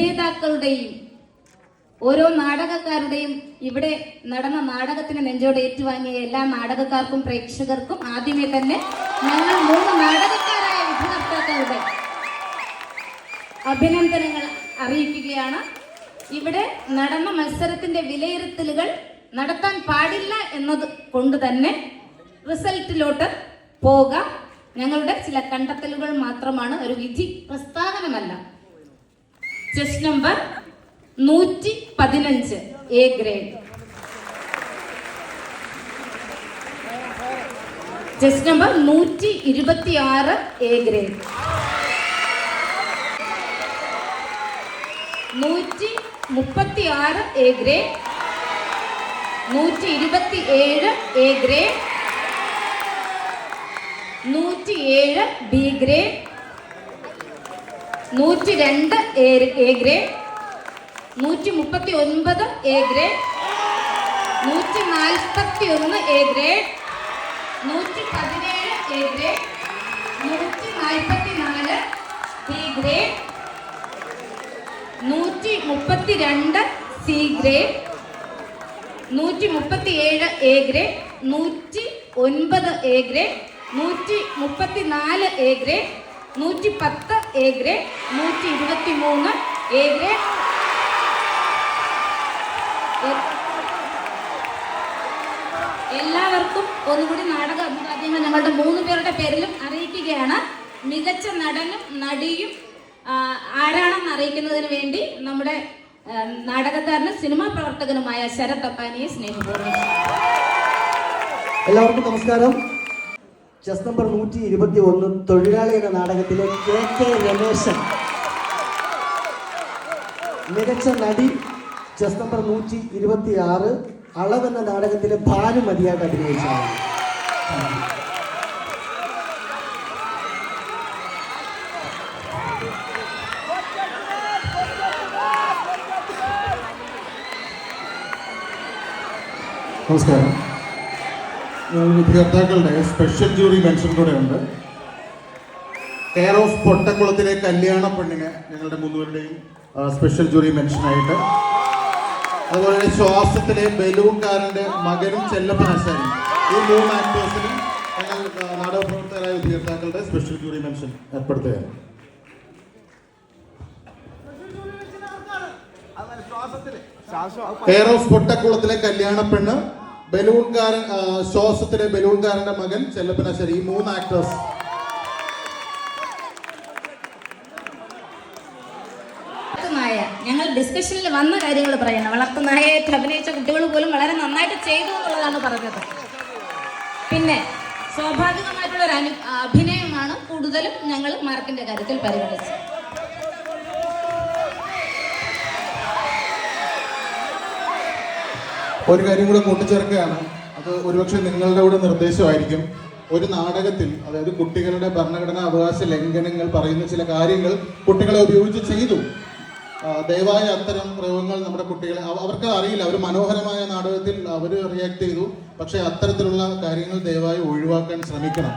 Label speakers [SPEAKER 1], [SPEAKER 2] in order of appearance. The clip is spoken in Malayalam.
[SPEAKER 1] അഭിനേതാക്കളുടെയും ഓരോ നാടകക്കാരുടെയും ഇവിടെ നടന്ന നാടകത്തിന് നെഞ്ചോട് ഏറ്റുവാങ്ങിയ എല്ലാ നാടകക്കാർക്കും പ്രേക്ഷകർക്കും ആദ്യമേ തന്നെ ഞങ്ങൾ 3 നാടകക്കാരായ വിധികർത്താക്കളുടെ അഭിനന്ദനങ്ങൾ അറിയിക്കുകയാണ്. ഇവിടെ നടന്ന മത്സരത്തിന്റെ വിലയിരുത്തലുകൾ നടത്താൻ പാടില്ല എന്നത് കൊണ്ട് തന്നെ റിസൾട്ടിലോട്ട് പോകാം. ഞങ്ങളുടെ ചില കണ്ടെത്തലുകൾ മാത്രമാണ്, ഒരു വിധി പ്രസ്താവനമല്ല. Chest number 115 A grade. Chest number 126 A grade. 136 A grade. 127 A grade. 107 B grade. 102 A grade. 139 A grade. 141 A grade. 117 A grade. 144 B grade. 132 C grade. 137 A grade. 109 A grade. 134 A grade. 110 A grade. 123 A grade. എല്ലാവർക്കും ഒന്നുകൂടി നാടക അഭിവാദ്യങ്ങൾ ഞങ്ങളുടെ 3 പേരുടെ പേരിലും അറിയിക്കുകയാണ്. മികച്ച നടനും നടിയും ആരാണെന്ന് അറിയിക്കുന്നതിന് വേണ്ടി നമ്മുടെ നാടകക്കാരനും സിനിമാ പ്രവർത്തകനുമായ ശരത് അപ്പാനിയെ സ്നേഹപൂർവ്വം.
[SPEAKER 2] എല്ലാവർക്കും നമസ്കാരം. ചെസ് നമ്പർ 121 തൊഴിലാളി എന്ന നാടകത്തിലെ KK രമേശൻ മികച്ച നടി. ചെസ് നമ്പർ 126 അളവ് എന്ന നാടകത്തിലെ ഭാനുമതിയായിട്ട് അഭിനയിച്ചതാണ്.
[SPEAKER 3] നമസ്കാരം. വിധികർത്താക്കളുടെ സ്പെഷ്യൽ ജൂറി മെൻഷൻ കൂടെ ഉണ്ട്. കെയർ ഓഫ് പൊട്ടക്കുളത്തിലെ കല്യാണ പെണ്ണിന് ഞങ്ങളുടെ 3 പേരുടെയും സ്പെഷ്യൽ ജൂറി മെൻഷനായിട്ട്, അതുപോലെ ശ്വാസത്തിലെ ബലൂൺകാരൻ്റെ മകനും ചെല്ലപ്പനാശാരി, ഈ 3 ആക്ടേഴ്സിനും ഞങ്ങൾ നാടകപ്രവർത്തകരായ വിധികർത്താക്കളുടെ സ്പെഷ്യൽ ജൂറി മെൻഷൻ ഏർപ്പെടുത്തുകയാണ്. കെയർ ഓഫ് പൊട്ടക്കുളത്തിലെ കല്യാണ പെണ്ണ്, ബലൂൺകാരൻ, ശ്വാസത്തിലെ ബലൂൺകാരന്റെ മകൻ ചെല്ലപ്പനാശാരി, ഈ 3 ആക്ടേഴ്സ്.
[SPEAKER 1] ഞങ്ങൾ ഡിസ്കഷനിൽ വന്ന കാര്യങ്ങൾ പറയുന്നത്, വളർത്തുനായയായിട്ട് അഭിനയിച്ച കുട്ടികൾ പോലും വളരെ നന്നായിട്ട് ചെയ്തു എന്നുള്ളതാണ് പറഞ്ഞത്. പിന്നെ സ്വാഭാവികമായിട്ടുള്ള ഒരു അഭിനയമാണ് കൂടുതലും ഞങ്ങൾ മാർക്കിന്റെ കാര്യത്തിൽ പരിഗണിച്ചത്.
[SPEAKER 3] ഒരു കാര്യം കൂടെ കൂട്ടിച്ചേർക്കുകയാണ്, അത് ഒരുപക്ഷെ നിങ്ങളുടെ കൂടെ നിർദ്ദേശമായിരിക്കും. ഒരു നാടകത്തിൽ, അതായത് കുട്ടികളുടെ ഭരണഘടനാ അവകാശ ലംഘനങ്ങൾ പറയുന്ന ചില കാര്യങ്ങൾ കുട്ടികളെ ഉപയോഗിച്ച് ചെയ്തു. ദയവായി അത്തരം പ്രയോഗങ്ങൾ നമ്മുടെ കുട്ടികളെ, അവർക്ക് അറിയില്ല, അവർ മനോഹരമായ നാടകത്തിൽ അവർ റിയാക്ട് ചെയ്തു, പക്ഷേ അത്തരത്തിലുള്ള കാര്യങ്ങൾ ദയവായി ഒഴിവാക്കാൻ ശ്രമിക്കണം.